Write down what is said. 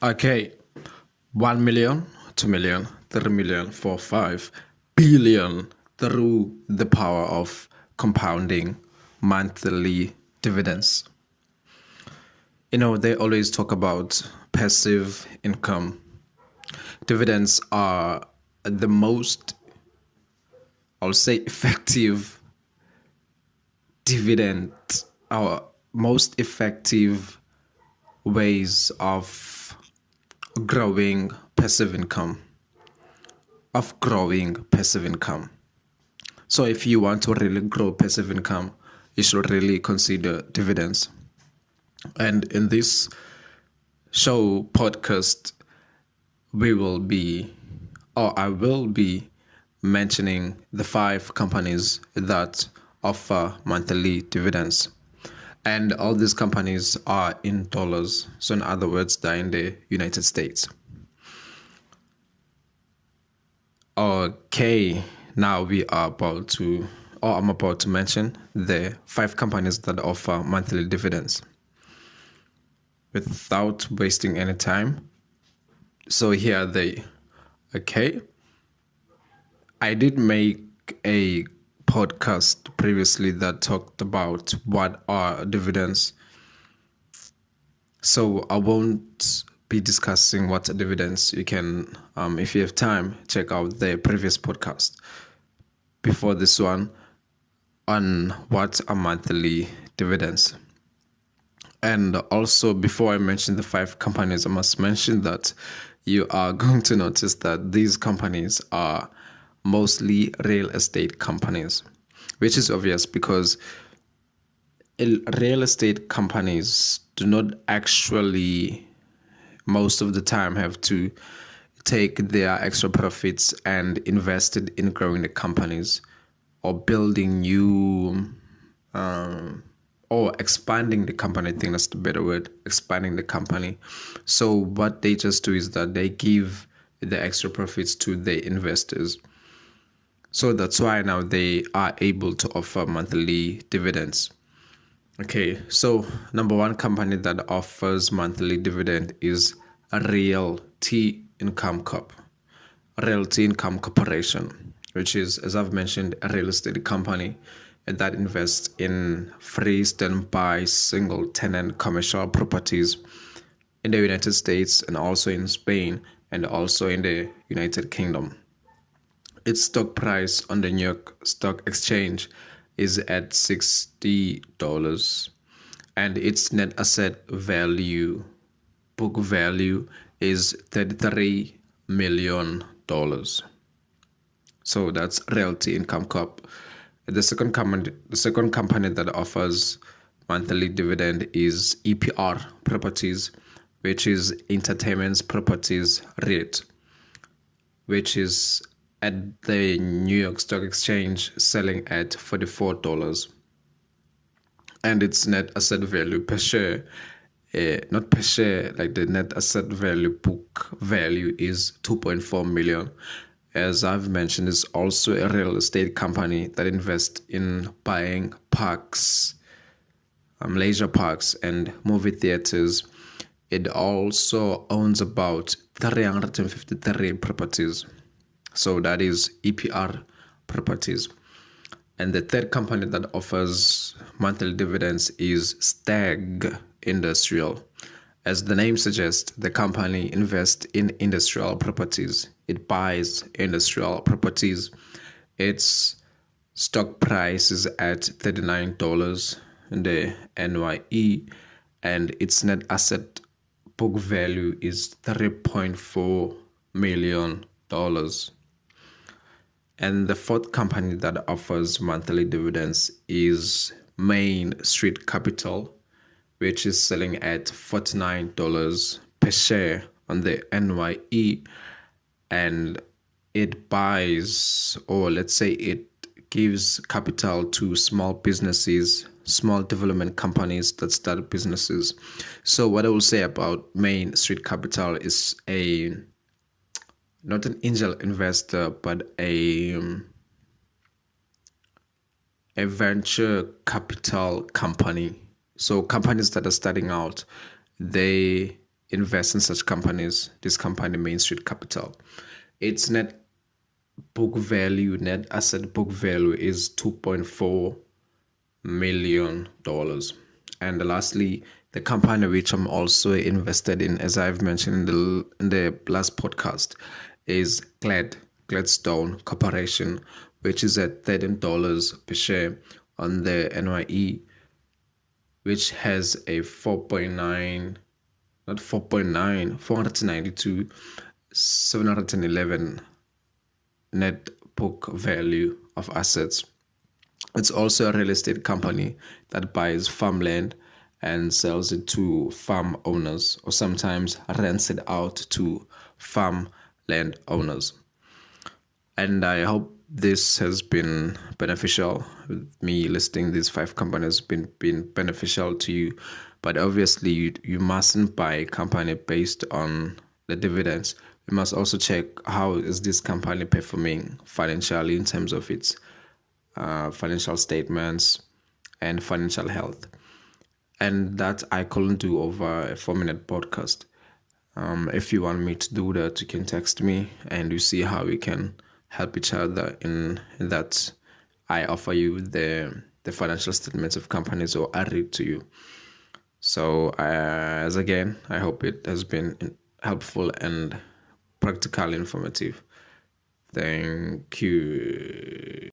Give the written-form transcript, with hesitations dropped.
Okay, 1 million, 2 million, 3 million, 4, 5 billion through the power of compounding monthly dividends. They always talk about passive income. Dividends are the most, I'll say, effective dividend, our most effective ways of growing passive income. So if you want to really grow passive income, you should really consider dividends. And in this show podcast, I will be mentioning the 5 companies that offer monthly dividends. And all these companies are in dollars. So in other words, they're in the United States. Okay, now I'm about to mention the 5 companies that offer monthly dividends. Without wasting any time, so here are they. Okay, I did make a podcast previously that talked about what are dividends. So I won't be discussing what are dividends. You can, if you have time, check out the previous podcast before this one on what are monthly dividends. And also, before I mention the 5 companies, I must mention that you are going to notice that these companies are mostly real estate companies, which is obvious because real estate companies do not actually, most of the time, have to take their extra profits and invest it in growing the companies or building new or expanding the company. I think that's the better word, expanding the company. So what they just do is that they give the extra profits to the investors. So that's why now they are able to offer monthly dividends. Okay, so number 1 company that offers monthly dividend is Realty Income Corp. Realty Income Corporation, which is, as I've mentioned, a real estate company that invests in free standby single tenant commercial properties in the United States and also in Spain and also in the United Kingdom. Its stock price on the New York Stock Exchange is at $60, and its net asset value, book value, is $33 million. So that's Realty Income Corp. The second company that offers monthly dividend is EPR Properties, which is Entertainment Properties REIT, which is at the New York Stock Exchange selling at $44. And its net asset value per share, not per share, like the net asset value book value is $2.4 million. As I've mentioned, it's also a real estate company that invests in buying parks, leisure parks, and movie theaters. It also owns about 353 properties. So that is EPR Properties. And the third company that offers monthly dividends is Stag Industrial. As the name suggests, the company invests in industrial properties. It buys industrial properties. Its stock price is at $39 in the NYE, and its net asset book value is $3.4 million. And the fourth company that offers monthly dividends is Main Street Capital, which is selling at $49 per share on the NYE, and it buys, or let's say it gives capital to small businesses, small development companies that start businesses. So what I will say about Main Street Capital is not an angel investor, but a venture capital company. So companies that are starting out, they invest in such companies. This company, Main Street Capital, its net asset book value is $2.4 million. And lastly, the company which I'm also invested in, as I've mentioned in the last podcast, is Gladstone Corporation, which is at $13 per share on the NYE, which has a 4.9, not 4.9, 492, 711 net book value of assets. It's also a real estate company that buys farmland and sells it to farm owners, or sometimes rents it out to farmland owners. And I hope this has been beneficial. Me listing these 5 companies been beneficial to you. But obviously, you mustn't buy a company based on the dividends. You must also check how is this company performing financially in terms of its financial statements and financial health. And that I couldn't do over a 4-minute podcast. If you want me to do that, you can text me and you see how we can help each other in that. I offer you the financial statements of companies, or I read to you. So as again, I hope it has been helpful and practical, informative. Thank you.